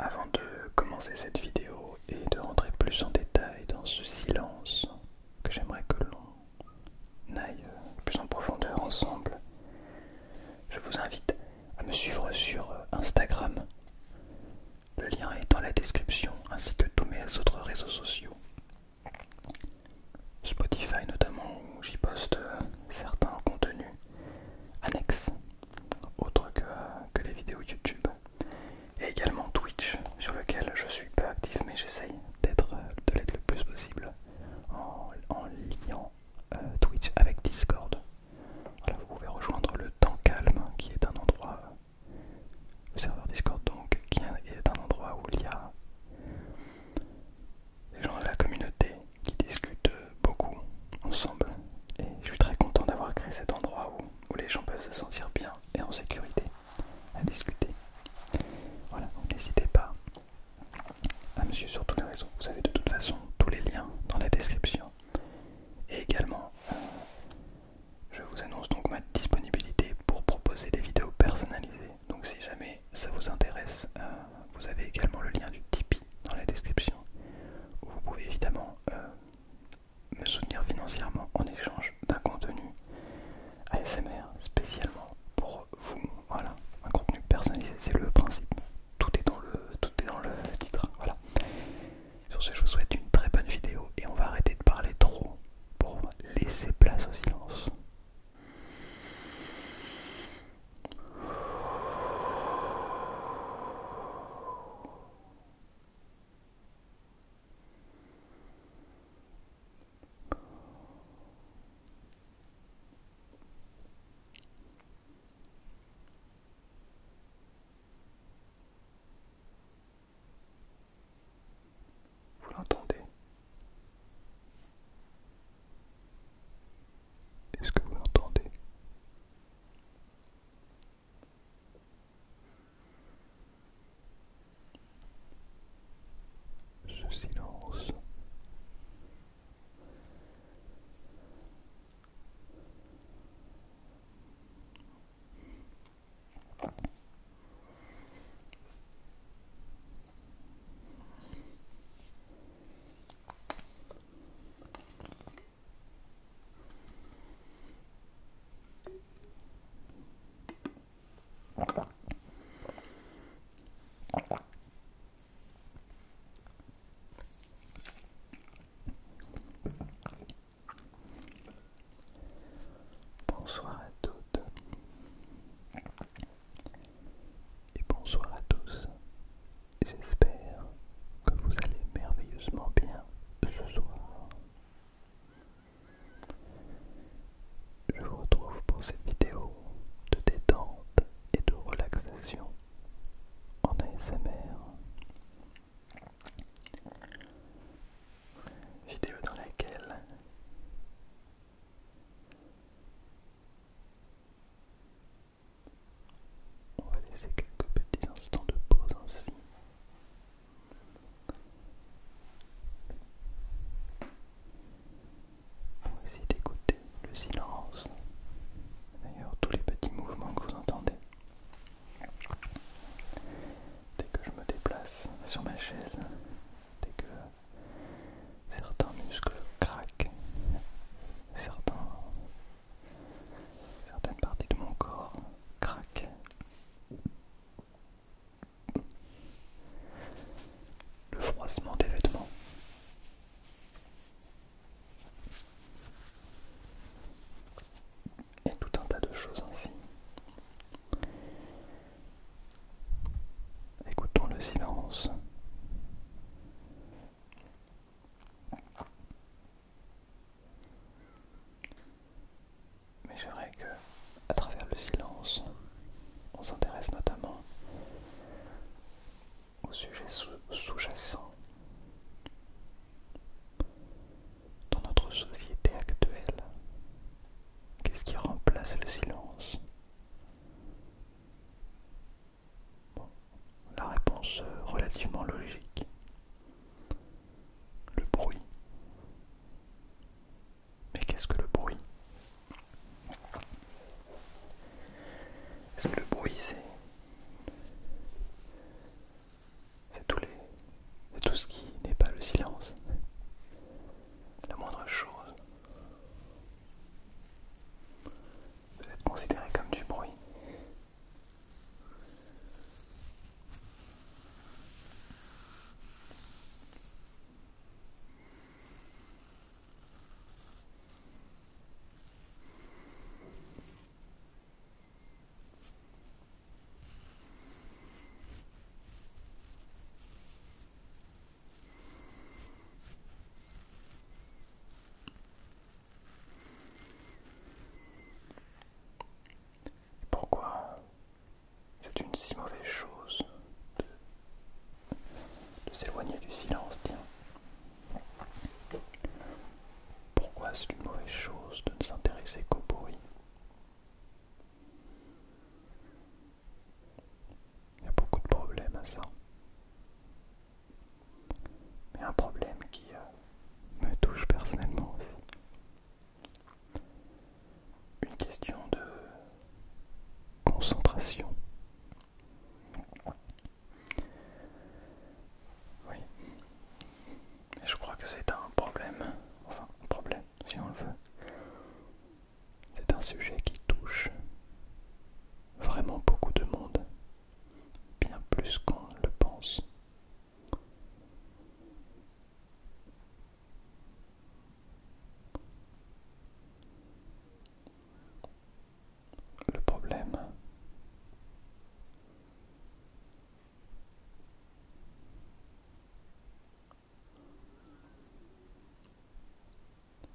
Avant de commencer cette vidéo et de rentrer plus en détail dans ce silence que j'aimerais que l'on aille plus en profondeur ensemble, je vous invite à me suivre sur Instagram. Le lien est dans la description, ainsi que tous mes autres réseaux sociaux. Spotify notamment, où j'y poste certains contenus annexes, autres que les vidéos YouTube. Et également Twitch, sur lequel je suis peu actif, mais j'essaye de l'être le plus possible en liant Twitch avec Discord. Voilà, vous pouvez rejoindre le Temps Calme, qui est un endroit, le serveur Discord donc, qui est un endroit où il y a des gens de la communauté qui discutent beaucoup ensemble. Et je suis très content d'avoir créé cet endroit où les gens peuvent se sentir bien et en sécurité à discuter. Voilà, donc n'hésitez pas à me suivre sur tous les réseaux. Vous avez de toute façon tous les liens dans la description. Et également, je vous annonce donc ma disponibilité pour proposer des vidéos personnalisées. Donc si jamais ça vous intéresse, vous avez également le lien du Tipeee dans la description, où vous pouvez évidemment me soutenir financièrement en échange d'un contenu ASMR spécialement pour vous. Voilà, un contenu personnalisé, c'est le principe. Tout est dans le titre. Voilà. Sur ce, je vous souhaite une très bonne vidéo et on va arrêter de parler trop pour laisser place au silence. Vous l'entendez? Est-ce que vous l'entendez? Ce silence. Bonsoir à toutes et bonsoir à tous. J'espère que vous allez merveilleusement bien ce soir. Je vous retrouve pour cette vidéo de détente et de relaxation en ASMR. Vidéo dans laquelle on va laisser quelques petits instants de pause ainsi. Pour essayer d'écouter le silence. D'ailleurs, tous les petits mouvements que vous entendez. Dès que je me déplace sur ma chaise, dès que certains muscles craquent, certaines parties de mon corps craquent. Le froissement des vêtements. Et tout un tas de choses ainsi. Écoutons le silence. Mais j'aimerais que, à travers le silence, on s'intéresse notamment au sujet sous-jacent dans notre société actuelle. Qu'est-ce qui remplace le silence? Bon, la réponse relativement logique. Le bruit. Mais qu'est-ce que le bruit? Est-ce que le bruit mais un problème qui me touche personnellement aussi. Une question de concentration. Oui, et je crois que c'est un problème, enfin un problème si on le veut. C'est un sujet qui touche vraiment beaucoup de monde, bien plus qu'on le pense. Le problème,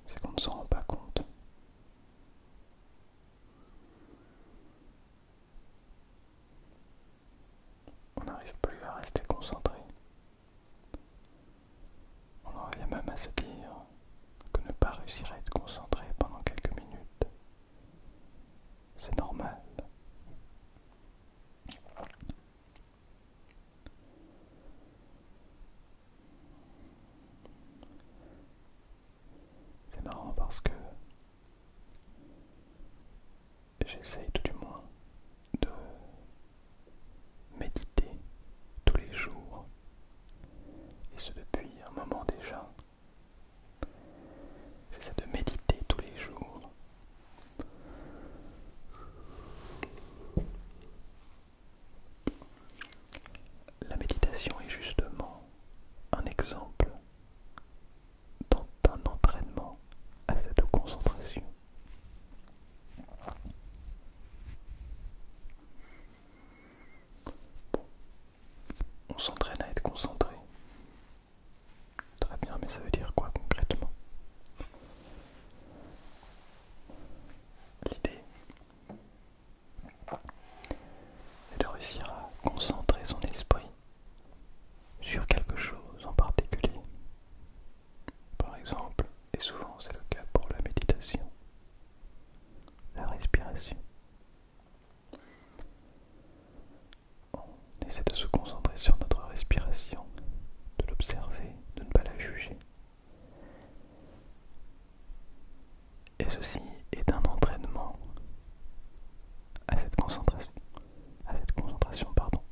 c'est qu'on ne s'en rend pas compte. On n'arrive plus à rester concentré. On en vient même à se dire que ne pas réussir à être concentré pendant quelques minutes, c'est normal. C'est marrant parce que j'essaye tout du moins de méditer tous les jours, et ce depuis un moment déjà. J'essaie de méditer tous les jours. La méditation est justement un exemple d'un entraînement à cette concentration. Bon, on s'entraîne à être concentré. Très bien, mais ça veut dire quoi concrètement? L'idée est de réussir à concentrer son esprit sur quelque chose en particulier. Par exemple, et souvent c'est le cas pour la méditation, la respiration. On essaie de se concentrer sur notre respiration, de l'observer, de ne pas la juger. Et ceci est un entraînement à cette concentration, pardon.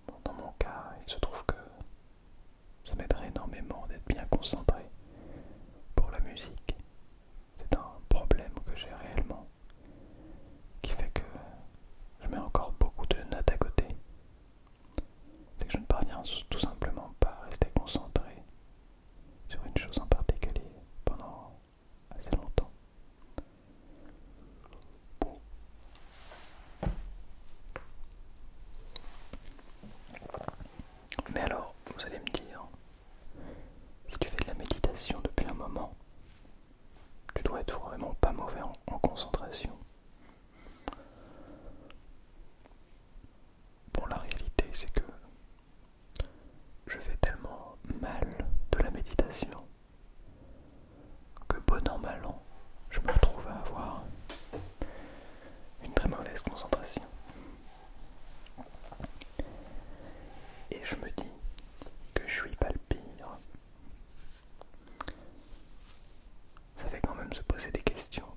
Bon, dans mon cas, il se trouve que ça m'aiderait énormément d'être bien concentré pour la musique. C'est un problème que j'ai réellement, qui fait que je mets encore beaucoup de notes à côté. C'est que je ne parviens tout simplement pas à rester concentré sur une chose en particulier pendant assez longtemps. Mais alors, vous allez me dire, si tu fais de la méditation depuis un moment, tu dois être vraiment pas mauvais en concentration. Bon, la réalité c'est que je fais tellement mal de la méditation que bon an mal an, je me retrouve à avoir une très mauvaise concentration. Et je me dis que je suis pas le pire. Ça fait quand même se poser des questions.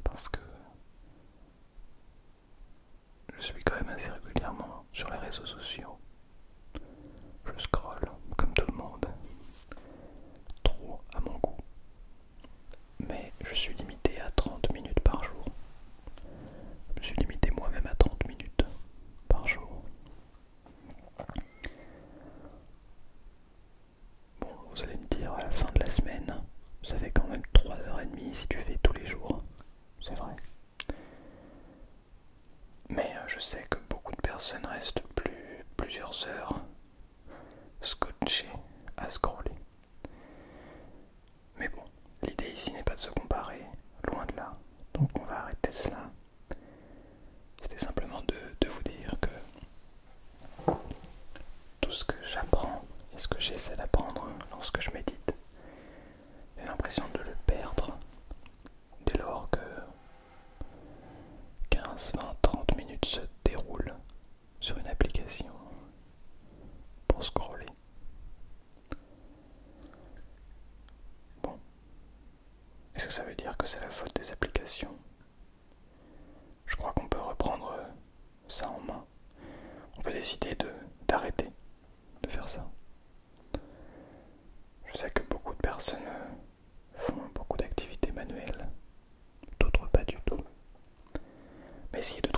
Parce que je suis quand même assez régulièrement sur les réseaux sociaux. Je scrolle comme tout le monde. Trop à mon goût. Mais je suis limité à 30 minutes par jour. Je me suis limité moi-même à 30 minutes par jour. Bon, vous allez me dire, à la fin de la semaine, ça fait quand même 3h30 si tu fais tous les jours. C'est vrai. Mais je sais que beaucoup de personnes restent plusieurs heures scotchées à scroller. Mais bon, l'idée ici n'est pas de se comparer, loin de là. Donc on va arrêter cela. C'était simplement de vous dire que tout ce que j'apprends et ce que j'essaie d'apprendre lorsque je médite, j'ai l'impression de le perdre dès lors que c'est la faute des applications. Je crois qu'on peut reprendre ça en main. On peut décider d'arrêter de faire ça. Je sais que beaucoup de personnes font beaucoup d'activités manuelles, d'autres pas du tout. Mais essayez de